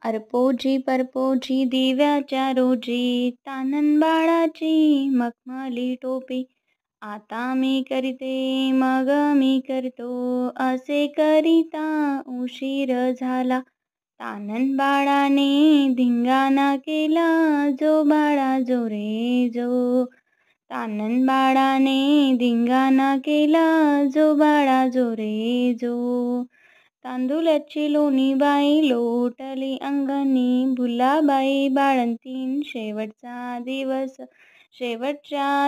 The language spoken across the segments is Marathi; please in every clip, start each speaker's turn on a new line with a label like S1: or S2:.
S1: अर्पोजी परपोजी दिव्याच्या रोजी तानन बाळाची मखमली टोपी. आता मी करते मग मी करतो असे करिता उशीर झाला. तानन बाळाने धिंगाणा केला जो बाळा जो रे जो. तानन बाळाने धिंगाणा केला जो बाळा जो रे जो. तांदूळाची लोणी बाई लोटली अंगणी भुलाबाई बाळंतीण शेवटच्या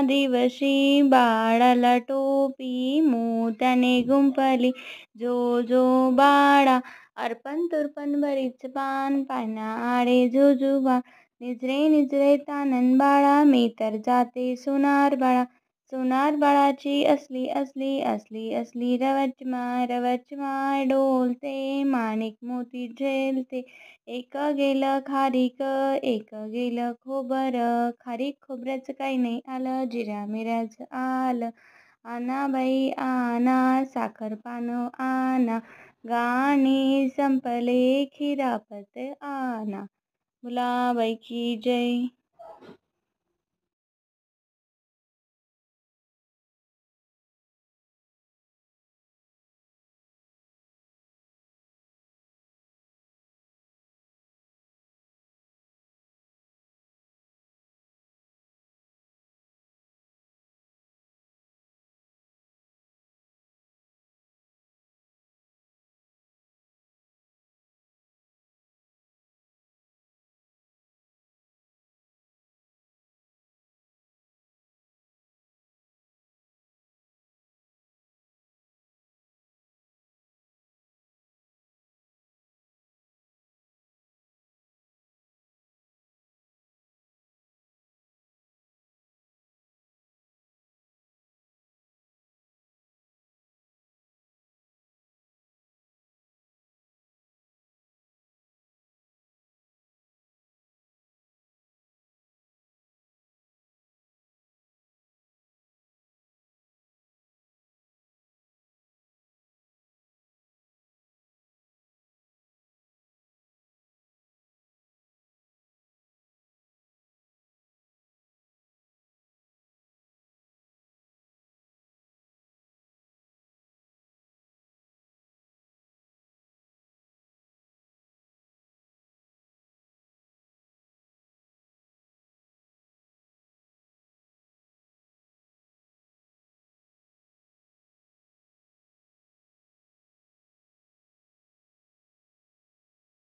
S1: दिवशी बाळाला टोपी मोत्याने गुंफली जो जो बाळा. अर्पण तुर्पण बरीच पान पानाडे झुजूबा निजरे निजरे तानन बाळा मी तर जाते सोनार बाळा. सोनार बाळाची असली असली असली असली रवच माय डोलते माणिक मोती झेलते. एक गेलं खारीक एक गेलं खोबर खारीक खोबऱ्याचं काही नाही आलं जिऱ्या मिऱ्याचं आलं. आना बाई आना साखर पानं आना गाणे संपले खिरापत आना. भुलाबाई की जय.